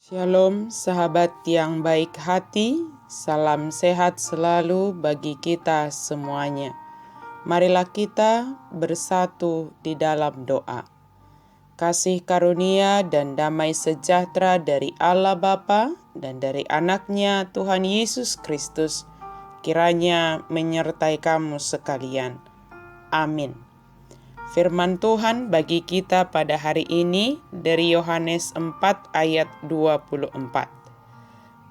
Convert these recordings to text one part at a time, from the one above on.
Shalom sahabat yang baik hati, salam sehat selalu bagi kita semuanya. Marilah kita bersatu di dalam doa. Kasih karunia dan damai sejahtera dari Allah Bapa dan dari anaknya Tuhan Yesus Kristus kiranya menyertai kamu sekalian. Amin. Firman Tuhan bagi kita pada hari ini dari Yohanes 4 ayat 24.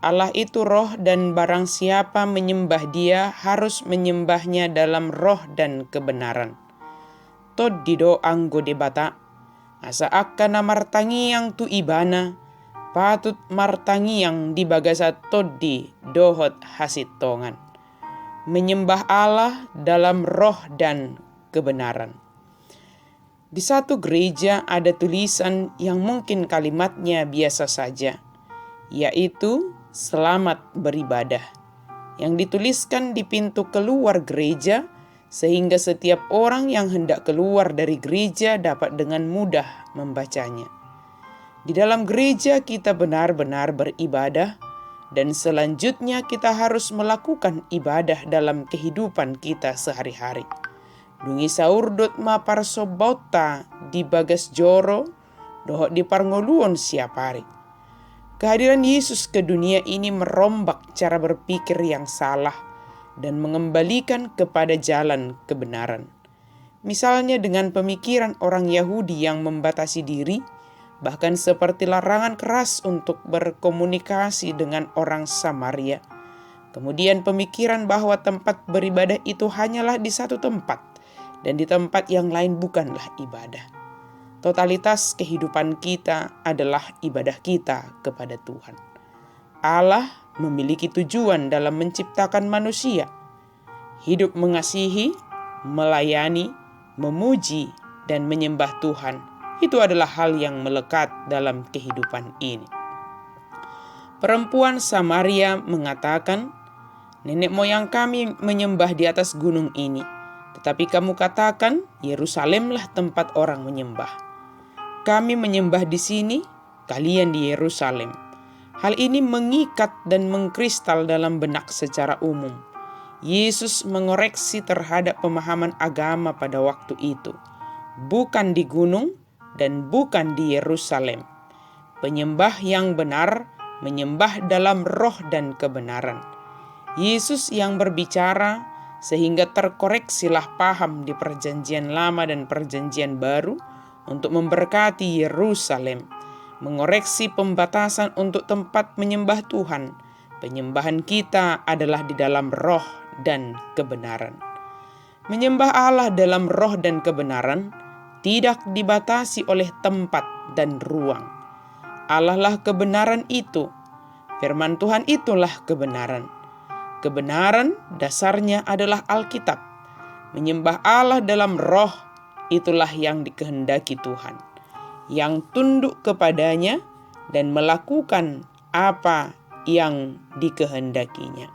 Allah itu roh dan barang siapa menyembah dia harus menyembahnya dalam roh dan kebenaran. Tod dido anggo debata, asa akka na martangi yang tu ibana, patut martangi yang dibagasa toddi dohot hasit tongan. Menyembah Allah dalam roh dan kebenaran. Di satu gereja ada tulisan yang mungkin kalimatnya biasa saja, yaitu selamat beribadah, yang dituliskan di pintu keluar gereja sehingga setiap orang yang hendak keluar dari gereja dapat dengan mudah membacanya. Di dalam gereja kita benar-benar beribadah dan selanjutnya kita harus melakukan ibadah dalam kehidupan kita sehari-hari. Dungi saurdot ma parsobota di bagas joro dohot di parngoluon siap hari. Kehadiran Yesus ke dunia ini merombak cara berpikir yang salah dan mengembalikan kepada jalan kebenaran. Misalnya dengan pemikiran orang Yahudi yang membatasi diri, bahkan seperti larangan keras untuk berkomunikasi dengan orang Samaria. Kemudian pemikiran bahwa tempat beribadah itu hanyalah di satu tempat, dan di tempat yang lain bukanlah ibadah. Totalitas kehidupan kita adalah ibadah kita kepada Tuhan. Allah memiliki tujuan dalam menciptakan manusia. Hidup mengasihi, melayani, memuji, dan menyembah Tuhan. Itu adalah hal yang melekat dalam kehidupan ini. Perempuan Samaria mengatakan, "Nenek moyang kami menyembah di atas gunung ini. Tetapi kamu katakan, Yerusalemlah tempat orang menyembah. Kami menyembah di sini, kalian di Yerusalem." Hal ini mengikat dan mengkristal dalam benak secara umum. Yesus mengoreksi terhadap pemahaman agama pada waktu itu. Bukan di gunung dan bukan di Yerusalem. Penyembah yang benar menyembah dalam roh dan kebenaran. Yesus yang berbicara sehingga terkoreksilah paham di perjanjian lama dan perjanjian baru untuk memberkati Yerusalem, mengoreksi pembatasan untuk tempat menyembah Tuhan. Penyembahan kita adalah di dalam roh dan kebenaran. Menyembah Allah dalam roh dan kebenaran tidak dibatasi oleh tempat dan ruang. Allah lah kebenaran itu. Firman Tuhan itulah kebenaran. Kebenaran dasarnya adalah Alkitab. Menyembah Allah dalam roh, itulah yang dikehendaki Tuhan. Yang tunduk kepadanya dan melakukan apa yang dikehendakinya.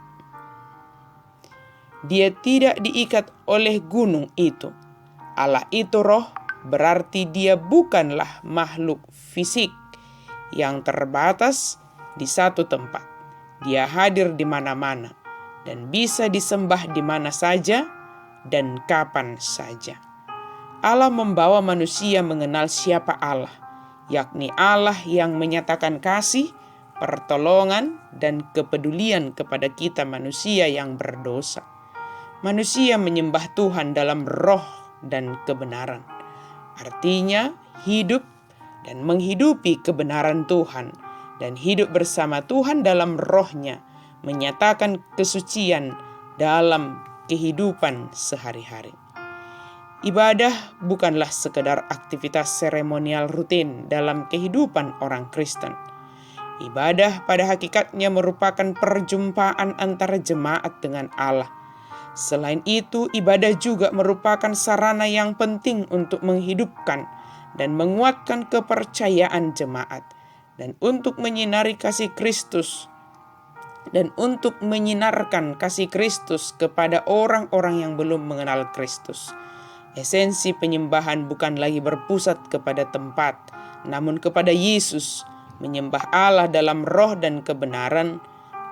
Dia tidak diikat oleh gunung itu. Allah itu roh, berarti dia bukanlah makhluk fisik yang terbatas di satu tempat. Dia hadir di mana-mana dan bisa disembah di mana saja dan kapan saja. Allah membawa manusia mengenal siapa Allah, yakni Allah yang menyatakan kasih, pertolongan, dan kepedulian kepada kita manusia yang berdosa. Manusia menyembah Tuhan dalam roh dan kebenaran. Artinya hidup dan menghidupi kebenaran Tuhan dan hidup bersama Tuhan dalam rohnya, menyatakan kesucian dalam kehidupan sehari-hari. Ibadah bukanlah sekedar aktivitas seremonial rutin dalam kehidupan orang Kristen. Ibadah pada hakikatnya merupakan perjumpaan antara jemaat dengan Allah. Selain itu, ibadah juga merupakan sarana yang penting untuk menghidupkan dan menguatkan kepercayaan jemaat, dan untuk menyinari kasih Kristus dan untuk menyinarkan kasih Kristus kepada orang-orang yang belum mengenal Kristus. Esensi penyembahan bukan lagi berpusat kepada tempat, namun kepada Yesus, menyembah Allah dalam roh dan kebenaran,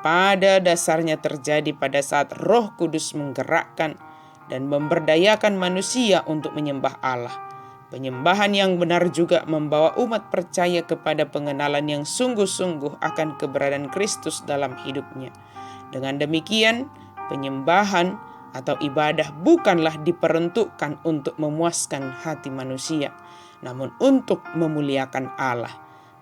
pada dasarnya terjadi pada saat Roh Kudus menggerakkan dan memberdayakan manusia untuk menyembah Allah. Penyembahan yang benar juga membawa umat percaya kepada pengenalan yang sungguh-sungguh akan keberadaan Kristus dalam hidupnya. Dengan demikian, penyembahan atau ibadah bukanlah diperuntukkan untuk memuaskan hati manusia, namun untuk memuliakan Allah.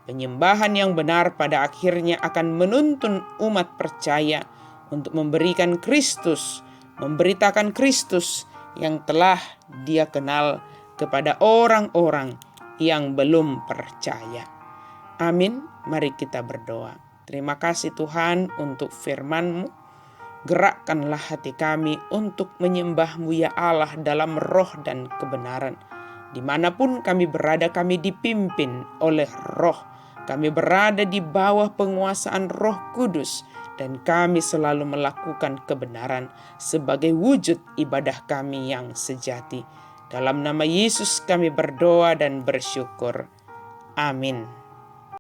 Penyembahan yang benar pada akhirnya akan menuntun umat percaya untuk memberikan Kristus, memberitakan Kristus yang telah Dia kenal kepada orang-orang yang belum percaya. Amin. Mari kita berdoa. Terima kasih Tuhan untuk firman-Mu. Gerakkanlah hati kami untuk menyembah-Mu ya Allah dalam roh dan kebenaran. Dimanapun kami berada, kami dipimpin oleh roh. Kami berada di bawah penguasaan Roh Kudus, dan kami selalu melakukan kebenaran sebagai wujud ibadah kami yang sejati. Dalam nama Yesus kami berdoa dan bersyukur. Amin.